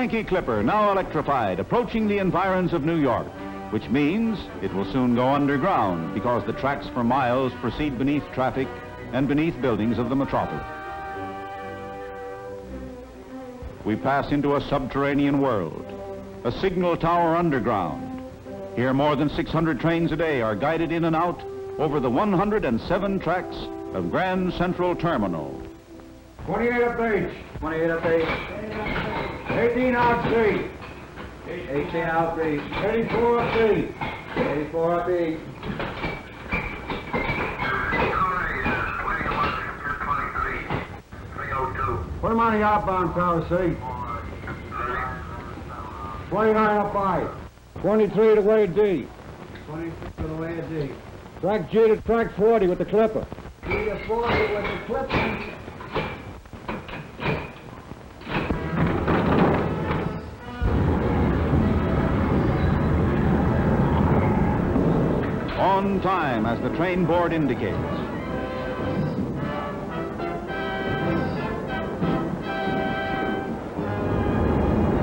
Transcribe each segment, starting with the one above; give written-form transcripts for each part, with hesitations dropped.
Yankee Clipper, now electrified, approaching the environs of New York, which means it will soon go underground because the tracks for miles proceed beneath traffic and beneath buildings of the metropolis. We pass into a subterranean world, a signal tower underground. Here more than 600 trains a day are guided in and out over the 107 tracks of Grand Central Terminal. 28 up H. 28 up H. 18 out C. 18 out B. 84 up B. 84 up B. Put him on the outbound tower, C. 29 up I. 23 to way D. 23 to the way of D. Track G to track 40 with the clipper. G to 40 with the clipper. On time, as the train board indicates.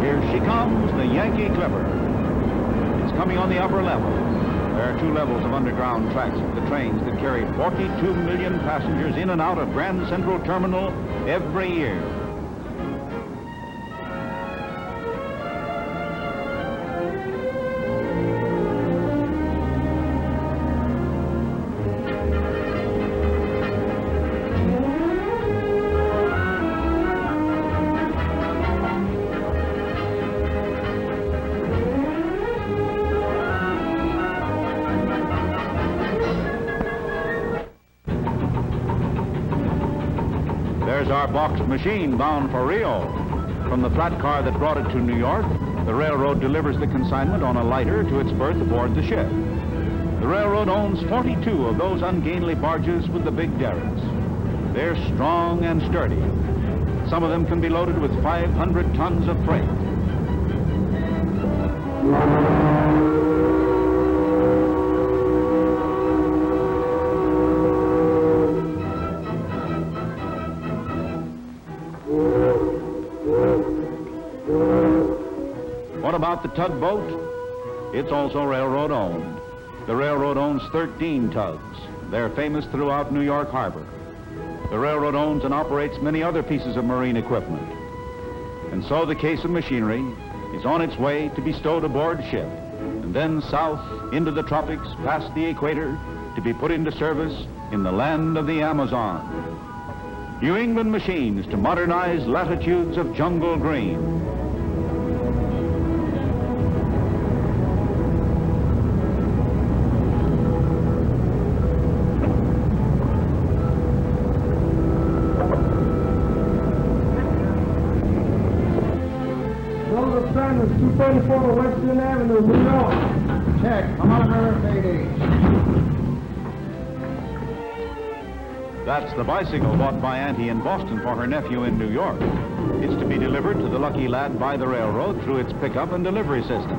Here she comes, the Yankee Clipper. It's coming on the upper level. There are 2 levels of underground tracks for the trains that carry 42 million passengers in and out of Grand Central Terminal every year. There's our boxed machine bound for Rio. From the flat car that brought it to New York, the railroad delivers the consignment on a lighter to its berth aboard the ship. The railroad owns 42 of those ungainly barges with the big derricks. They're strong and sturdy. Some of them can be loaded with 500 tons of freight. What about the tugboat? It's also railroad owned. The railroad owns 13 tugs. They're famous throughout New York Harbor. The railroad owns and operates many other pieces of marine equipment. And so the case of machinery is on its way to be stowed aboard ship, and then south into the tropics, past the equator, to be put into service in the land of the Amazon. New England machines to modernize latitudes of jungle green. Those are 234 Western Avenue, New York. Check. I'm on her 8H. That's the bicycle bought by Auntie in Boston for her nephew in New York. It's to be delivered to the lucky lad by the railroad through its pickup and delivery system.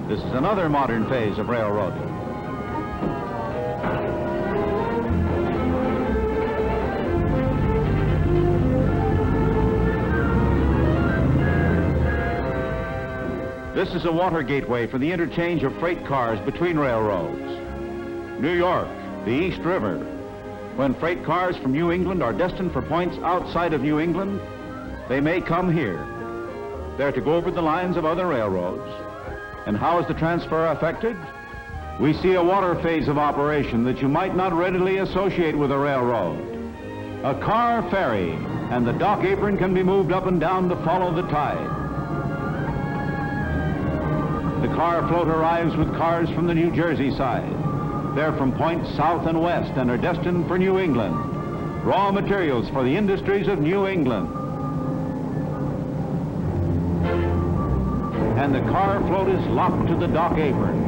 This is another modern phase of railroading. This is a water gateway for the interchange of freight cars between railroads. New York, the East River. When freight cars from New England are destined for points outside of New England, they may come here. They're to go over the lines of other railroads. And how is the transfer affected? We see a water phase of operation that you might not readily associate with a railroad. A car ferry, and the dock apron can be moved up and down to follow the tide. The car float arrives with cars from the New Jersey side. They're from points south and west and are destined for New England. Raw materials for the industries of New England. And the car float is locked to the dock apron.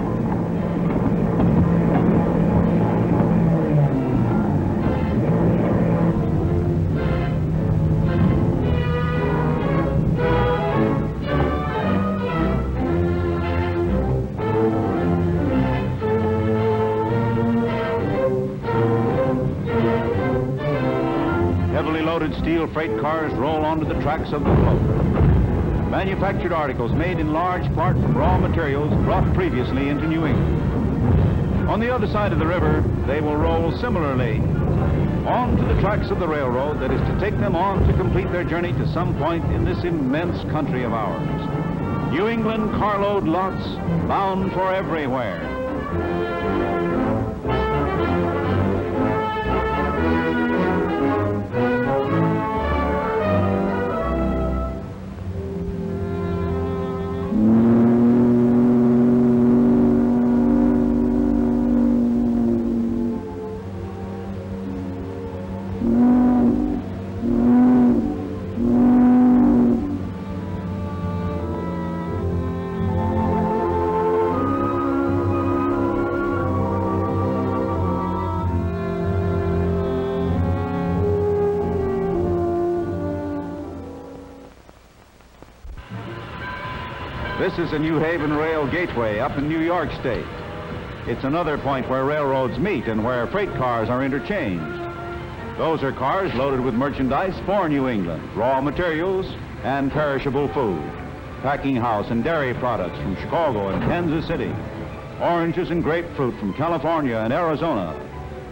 Heavily loaded steel freight cars roll onto the tracks of the float. manufactured articles made in large part from raw materials brought previously into New England. On the other side of the river, they will roll similarly on to the tracks of the railroad that is to take them on to complete their journey to some point in this immense country of ours. New England carload lots bound for everywhere. This is the New Haven Rail Gateway up in New York State. It's another point where railroads meet and where freight cars are interchanged. Those are cars loaded with merchandise for New England, raw materials and perishable food, packing house and dairy products from Chicago and Kansas City, oranges and grapefruit from California and Arizona,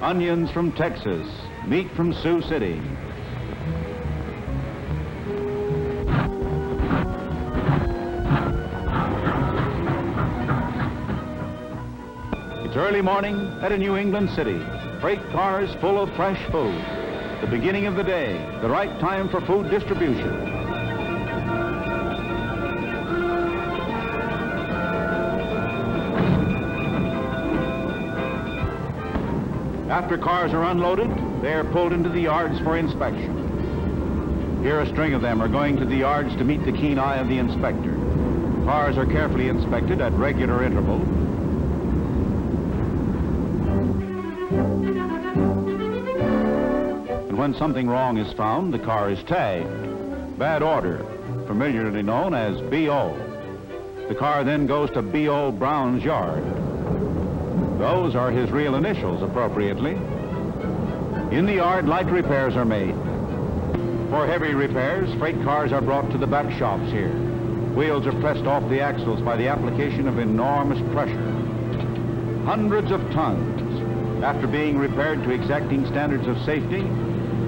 onions from Texas, meat from Sioux City. It's early morning at a New England city. Freight cars full of fresh food. The beginning of the day, the right time for food distribution. After cars are unloaded, they are pulled into the yards for inspection. Here a string of them are going to the yards to meet the keen eye of the inspector. Cars are carefully inspected at regular intervals. When something wrong is found, the car is tagged. Bad order, familiarly known as B.O. The car then goes to B.O. Brown's yard. Those are his real initials, appropriately. In the yard, light repairs are made. For heavy repairs, freight cars are brought to the back shops here. Wheels are pressed off the axles by the application of enormous pressure. Hundreds of tons. After being repaired to exacting standards of safety,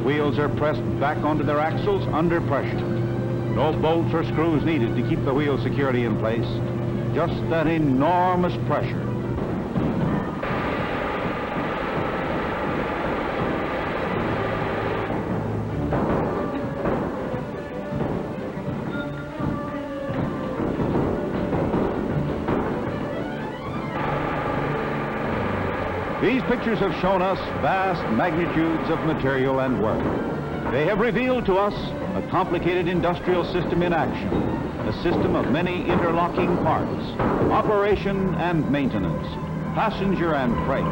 wheels are pressed back onto their axles under pressure. No bolts or screws needed to keep the wheel securely in place. Just that enormous pressure. These pictures have shown us vast magnitudes of material and work. They have revealed to us a complicated industrial system in action, a system of many interlocking parts, operation and maintenance, passenger and freight,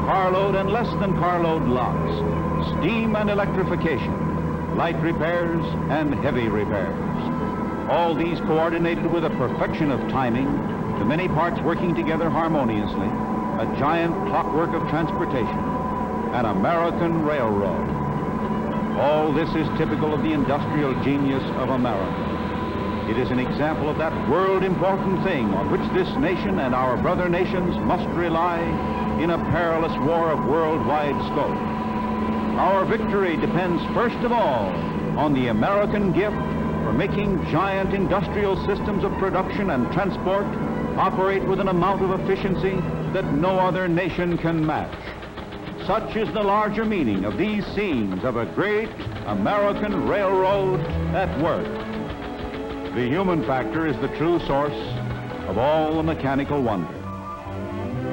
carload and less than carload lots, steam and electrification, light repairs and heavy repairs. All these coordinated with a perfection of timing, the many parts working together harmoniously, a giant clockwork of transportation, an American railroad. All this is typical of the industrial genius of America. It is an example of that world-important thing on which this nation and our brother nations must rely in a perilous war of worldwide scope. Our victory depends first of all on the American gift for making giant industrial systems of production and transport operate with an amount of efficiency that no other nation can match. Such is the larger meaning of these scenes of a great American railroad at work. The human factor is the true source of all the mechanical wonder.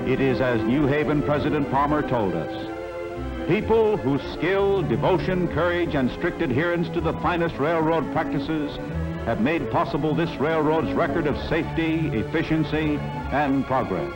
It is as New Haven President Palmer told us, people whose skill, devotion, courage, and strict adherence to the finest railroad practices have made possible this railroad's record of safety, efficiency, and progress.